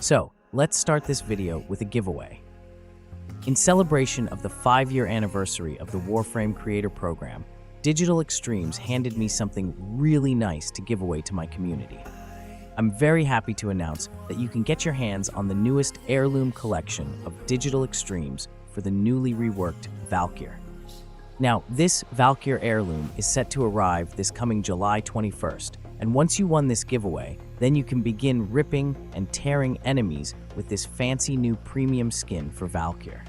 So, let's start this video with a giveaway. In celebration of the 5-year anniversary of the Warframe Creator Program, Digital Extremes handed me something really nice to give away to my community. I'm very happy to announce that you can get your hands on the newest Heirloom collection of Digital Extremes for the newly reworked Valkyr. Now, this Valkyr Heirloom is set to arrive this coming July 21st, and once you won this giveaway, then you can begin ripping and tearing enemies with this fancy new premium skin for Valkyr.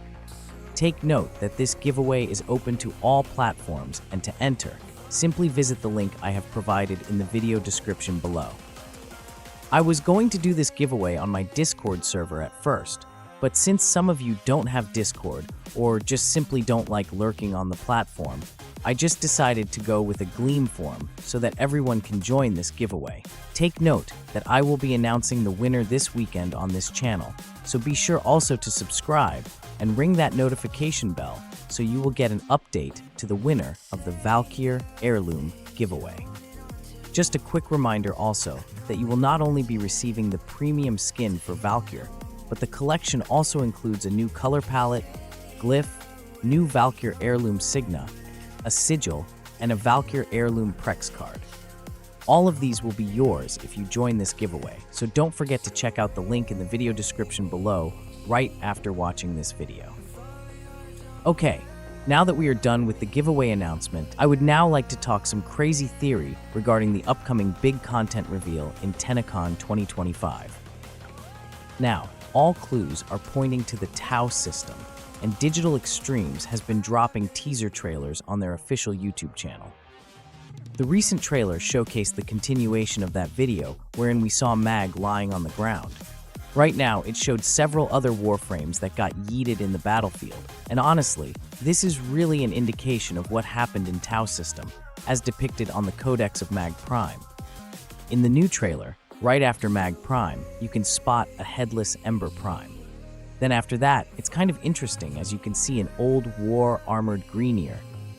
Take note that this giveaway is open to all platforms, and to enter, simply visit the link I have provided in the video description below. I was going to do this giveaway on my Discord server at first, but since some of you don't have Discord or just simply don't like lurking on the platform, I just decided to go with a Gleam form so that everyone can join this giveaway. Take note that I will be announcing the winner this weekend on this channel, so be sure also to subscribe and ring that notification bell so you will get an update to the winner of the Valkyr Heirloom giveaway. Just a quick reminder also that you will not only be receiving the premium skin for Valkyr, but the collection also includes a new color palette, glyph, new Valkyr Heirloom Signa, a sigil, and a Valkyr Heirloom Prex card. All of these will be yours if you join this giveaway, so don't forget to check out the link in the video description below right after watching this video. Okay, now that we are done with the giveaway announcement, I would now like to talk some crazy theory regarding the upcoming big content reveal in Tennocon 2025. Now, all clues are pointing to the Tau system, and Digital Extremes has been dropping teaser trailers on their official YouTube channel. The recent trailer showcased the continuation of that video wherein we saw Mag lying on the ground. Right now, it showed several other Warframes that got yeeted in the battlefield, and honestly, this is really an indication of what happened in Tau system, as depicted on the Codex of Mag Prime. In the new trailer, right after Mag Prime, you can spot a headless Ember Prime. Then after that, it's kind of interesting as you can see an old war-armored Greenier.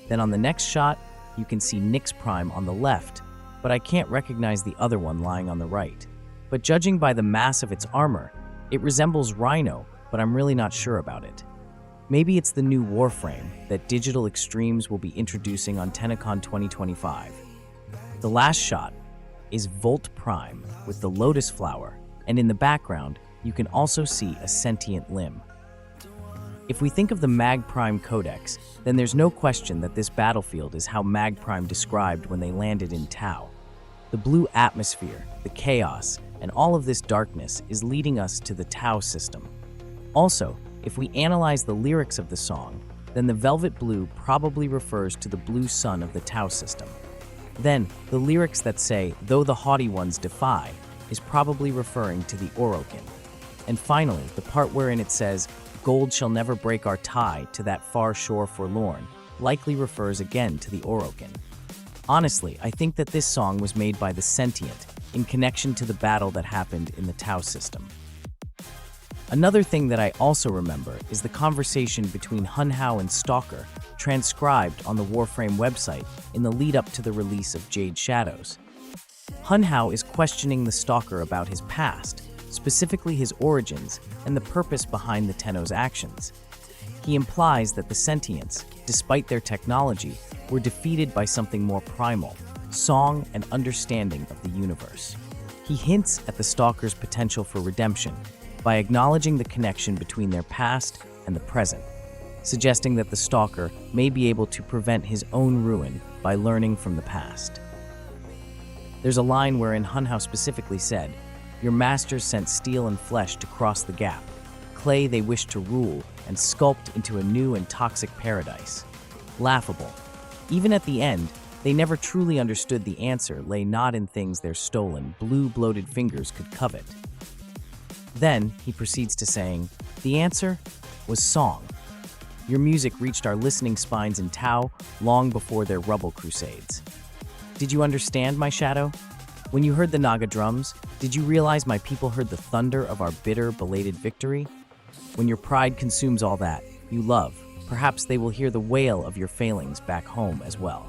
Then on the next shot, you can see Nyx Prime on the left, but I can't recognize the other one lying on the right. But judging by the mass of its armor, it resembles Rhino, but I'm really not sure about it. Maybe it's the new Warframe that Digital Extremes will be introducing on Tennocon 2025. The last shot is Volt Prime with the Lotus Flower, and in the background, you can also see a sentient limb. If we think of the Mag Prime Codex, then there's no question that this battlefield is how Mag Prime described when they landed in Tau. The blue atmosphere, the chaos, and all of this darkness is leading us to the Tau system. Also, if we analyze the lyrics of the song, then the velvet blue probably refers to the blue sun of the Tau system. Then, the lyrics that say, "Though the haughty ones defy," is probably referring to the Orokin. And finally, the part wherein it says, "Gold shall never break our tie to that far shore forlorn," likely refers again to the Orokin. Honestly, I think that this song was made by the Sentient in connection to the battle that happened in the Tau system. Another thing that I also remember is the conversation between Hunhao and Stalker, transcribed on the Warframe website in the lead-up to the release of Jade Shadows. Hunhao is questioning the Stalker about his past, specifically his origins and the purpose behind the Tenno's actions. He implies that the Sentients, despite their technology, were defeated by something more primal, song and understanding of the universe. He hints at the Stalker's potential for redemption by acknowledging the connection between their past and the present, suggesting that the Stalker may be able to prevent his own ruin by learning from the past. There's a line wherein Hunhao specifically said, "Your masters sent steel and flesh to cross the gap. Clay they wished to rule and sculpt into a new and toxic paradise." Laughable. Even at the end, they never truly understood the answer lay not in things their stolen, blue bloated fingers could covet. Then he proceeds to saying, "The answer was song. Your music reached our listening spines in Tau long before their rubble crusades." Did you understand, my shadow? When you heard the Naga drums, did you realize my people heard the thunder of our bitter, belated victory? When your pride consumes all that you love, perhaps they will hear the wail of your failings back home as well.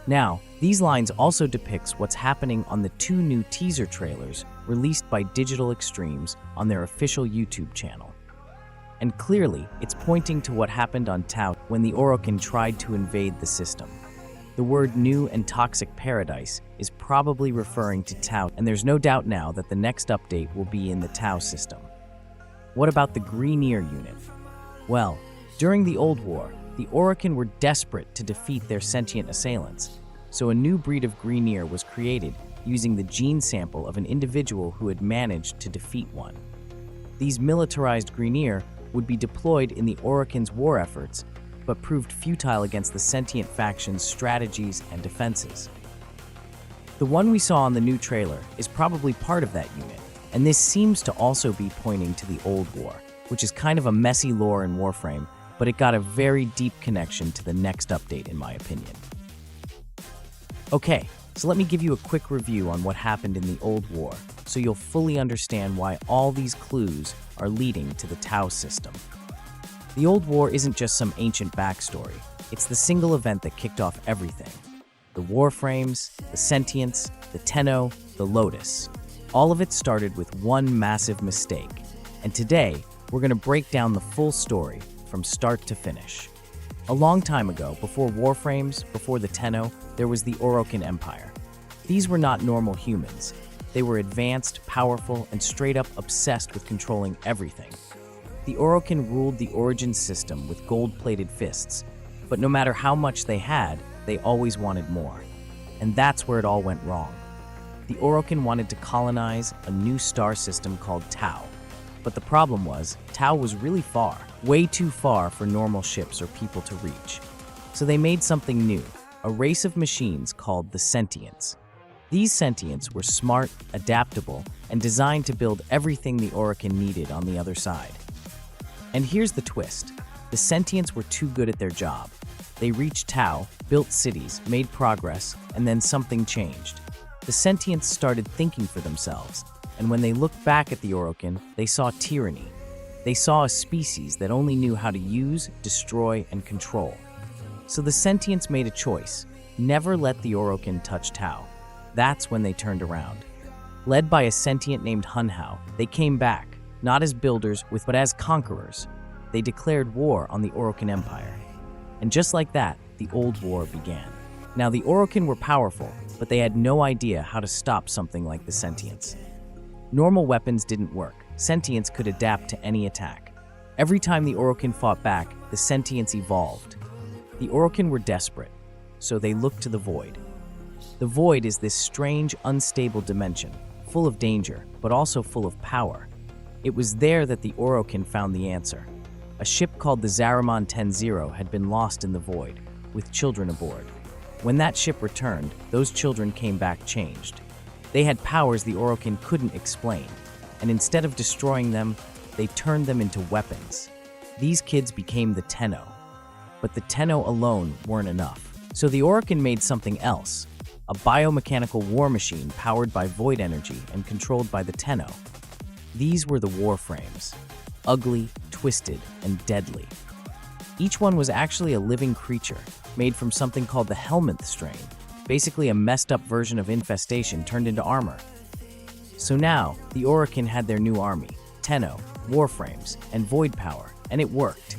Now, these lines also depicts what's happening on the 2 new teaser trailers released by Digital Extremes on their official YouTube channel. And clearly, it's pointing to what happened on Tau when the Orokin tried to invade the system. The word new and toxic paradise is probably referring to Tau, and there's no doubt now that the next update will be in the Tau system. What about the Greeneer unit? Well, during the Old War, the Orokin were desperate to defeat their sentient assailants, so a new breed of Greeneer was created using the gene sample of an individual who had managed to defeat one. These militarized Greeneer would be deployed in the Orokin's war efforts, but proved futile against the sentient faction's strategies and defenses. The one we saw on the new trailer is probably part of that unit, and this seems to also be pointing to the Old War, which is kind of a messy lore in Warframe, but it got a very deep connection to the next update in my opinion. Okay, so let me give you a quick review on what happened in the Old War, so you'll fully understand why all these clues are leading to the Tau system. The Old War isn't just some ancient backstory, it's the single event that kicked off everything. The Warframe'S, the Sentients, the Tenno, the Lotus. All of it started with one massive mistake, and today we're going to break down the full story from start to finish. A long time ago, before Warframe'S, before the Tenno, there was the Orokin Empire. These were not normal humans. They were advanced, powerful, and straight up obsessed with controlling everything. The Orokin ruled the Origin system with gold-plated fists, but no matter how much they had, they always wanted more. And that's where it all went wrong. The Orokin wanted to colonize a new star system called Tau. But the problem was, Tau was really far, way too far for normal ships or people to reach. So they made something new, a race of machines called the Sentients. These Sentients were smart, adaptable, and designed to build everything the Orokin needed on the other side. And here's the twist. The Sentients were too good at their job. They reached Tau, built cities, made progress, and then something changed. The Sentients started thinking for themselves, and when they looked back at the Orokin, they saw tyranny. They saw a species that only knew how to use, destroy, and control. So the Sentients made a choice: never let the Orokin touch Tau. That's when they turned around. Led by a sentient named Hunhao, they came back, not as builders, but as conquerors. They declared war on the Orokin Empire. And just like that, the Old War began. Now, the Orokin were powerful, but they had no idea how to stop something like the Sentients. Normal weapons didn't work. Sentients could adapt to any attack. Every time the Orokin fought back, the Sentients evolved. The Orokin were desperate, so they looked to the Void. The Void is this strange, unstable dimension, full of danger, but also full of power. It was there that the Orokin found the answer. A ship called the Zaramon 10-0 had been lost in the Void, with children aboard. When that ship returned, those children came back changed. They had powers the Orokin couldn't explain, and instead of destroying them, they turned them into weapons. These kids became the Tenno. But the Tenno alone weren't enough. So the Orokin made something else, a biomechanical war machine powered by void energy and controlled by the Tenno. These were the Warframe'S, ugly, twisted, and deadly. Each one was actually a living creature, made from something called the Helminth strain, basically a messed up version of infestation turned into armor. So now, the Orokin had their new army, Tenno, Warframe'S, and Void Power, and it worked.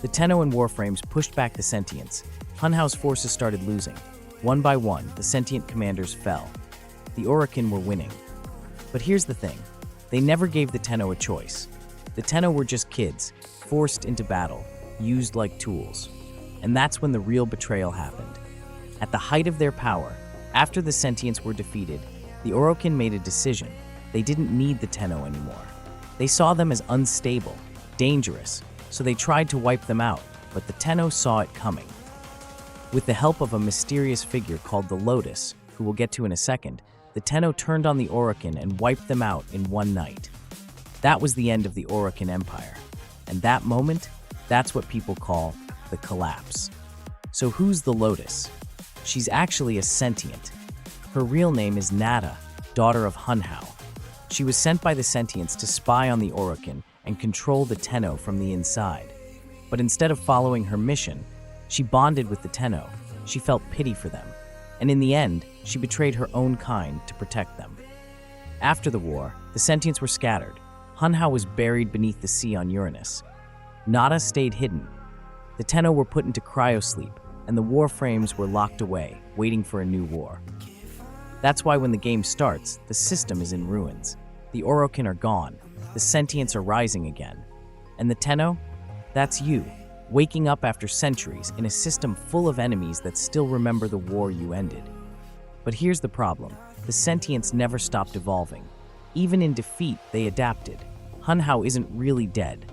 The Tenno and Warframe'S pushed back the Sentients. Hunhao's forces started losing. One by one, the sentient commanders fell. The Orokin were winning. But here's the thing. They never gave the Tenno a choice. The Tenno were just kids, forced into battle, used like tools. And that's when the real betrayal happened. At the height of their power, after the Sentients were defeated, the Orokin made a decision. They didn't need the Tenno anymore. They saw them as unstable, dangerous, so they tried to wipe them out, but the Tenno saw it coming. With the help of a mysterious figure called the Lotus, who we'll get to in a second, the Tenno turned on the Orokin and wiped them out in one night. That was the end of the Orokin Empire. And that moment, that's what people call the collapse. So who's the Lotus? She's actually a sentient. Her real name is Nada, daughter of Hunhao. She was sent by the Sentients to spy on the Orokin and control the Tenno from the inside. But instead of following her mission, she bonded with the Tenno. She felt pity for them. and in the end, she betrayed her own kind to protect them. After the war, the sentients were scattered. Hunhao was buried beneath the sea on Uranus. Nada stayed hidden. The Tenno were put into cryosleep, and the Warframes were locked away, waiting for a new war. That's why when the game starts, the system is in ruins. The Orokin are gone, the sentients are rising again. And the Tenno? That's you, waking up after centuries in a system full of enemies that still remember the war you ended. But here's the problem. The sentients never stopped evolving. Even in defeat, they adapted. Hunhao isn't really dead.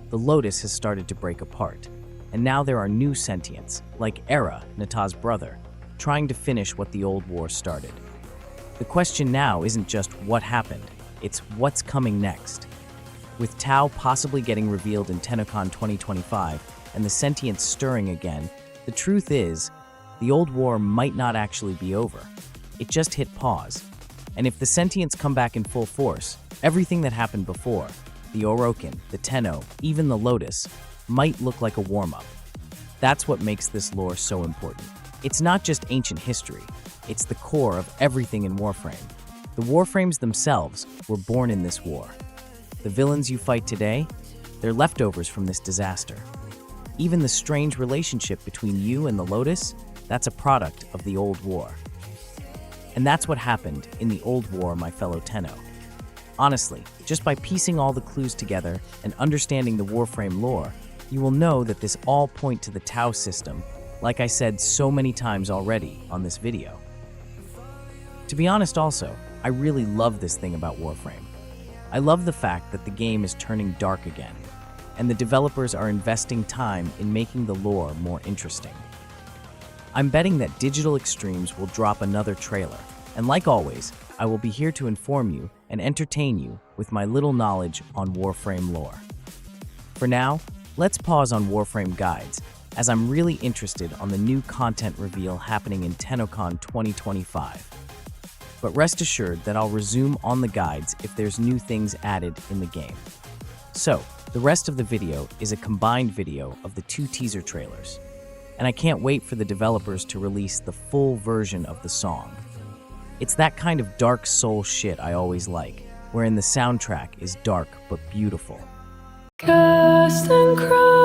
The Lotus has started to break apart. And now there are new sentients, like Era, Nata's brother, trying to finish what the old war started. The question now isn't just what happened, it's what's coming next. With Tao possibly getting revealed in Tennocon 2025 and the sentients stirring again, the truth is, the old war might not actually be over. It just hit pause. And if the sentients come back in full force, everything that happened before, the Orokin, the Tenno, even the Lotus, might look like a warm-up. That's what makes this lore so important. It's not just ancient history, it's the core of everything in Warframe. The Warframes themselves were born in this war. The villains you fight today, they're leftovers from this disaster. Even the strange relationship between you and the Lotus, that's a product of the old war. And that's what happened in the old war, my fellow Tenno. Honestly, just by piecing all the clues together and understanding the Warframe lore, you will know that this all point to the Tau system, like I said so many times already on this video. To be honest also, I really love this thing about Warframe. I love the fact that the game is turning dark again, and the developers are investing time in making the lore more interesting. I'm betting that Digital Extremes will drop another trailer, and like always, I will be here to inform you and entertain you with my little knowledge on Warframe lore. For now, let's pause on Warframe guides, as I'm really interested on the new content reveal happening in Tennocon 2025. But rest assured that I'll resume on the guides if there's new things added in the game. So, the rest of the video is a combined video of the two teaser trailers, and I can't wait for the developers to release the full version of the song. It's that kind of dark soul shit I always like, wherein the soundtrack is dark but beautiful. Cast and cry.